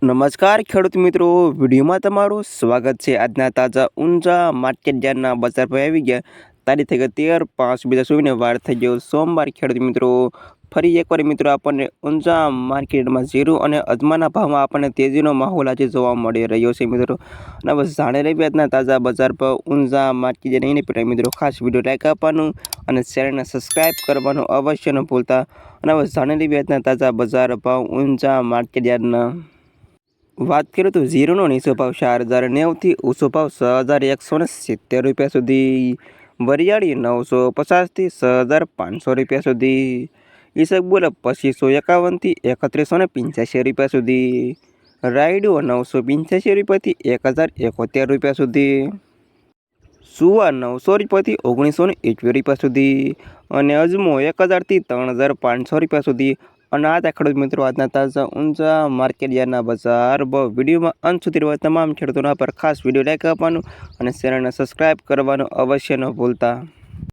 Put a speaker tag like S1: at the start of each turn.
S1: નમસ્કાર ખેડૂત મિત્રો, વિડીયોમાં તમારું સ્વાગત છે। આજના તાજા ઊંઝા માર્કેટ યાર્ડના બજાર ભાવ આવી ગયા। તારીખ થઈ ગઈ 13/5/2024 વાર થઈ ગયો સોમવાર। ખેડૂત મિત્રો ફરી એકવાર મિત્રો આપણને ઊંઝા માર્કેટમાં જીરું અને અજમાના ભાવમાં આપણને તેજીનો માહોલ આજે જોવા મળી રહ્યો છે મિત્રો। અને બસ જાણી લેવી આજના તાજા બજાર ભાવ ઊંઝા માર્કેટ યાર્ડ નહીં પડે મિત્રો, ખાસ વિડીયો લાઈક આપવાનું અને ચેનલને સબસ્ક્રાઈબ કરવાનું અવશ્ય ન ભૂલતા। અને બસ જાણી લેવી આજના તાજા બજાર ભાવ ઊંઝા માર્કેટ યાર્ડના। વાત કરીએ તો જીરુનો નીચો ભાવ 4090 થી ઊંચો ભાવ 6170 રૂપિયા સુધી, વરિયાળી 950 થી 6500 રૂપિયા સુધી, ઈસબગુલ 2551 થી 3185 રૂપિયા સુધી, રાયડો 985 રૂપિયાથી 1071 રૂપિયા સુધી, સુવા 900 રૂપિયાથી 1921 રૂપિયા સુધી, અને અજમો 1000 થી 3500 રૂપિયા સુધી। અને આ ખેડૂત મિત્રો આજના તાજા ઊંઝા માર્કેટ યાર્ડના બજાર ભાવ। વિડીયોમાં અંત સુધી રહેવા તમામ ખેડૂતોના પર ખાસ વિડીયો લાઈક આપવાનું અને ચેનલને સબસ્ક્રાઈબ કરવાનું અવશ્ય ન ભૂલતા।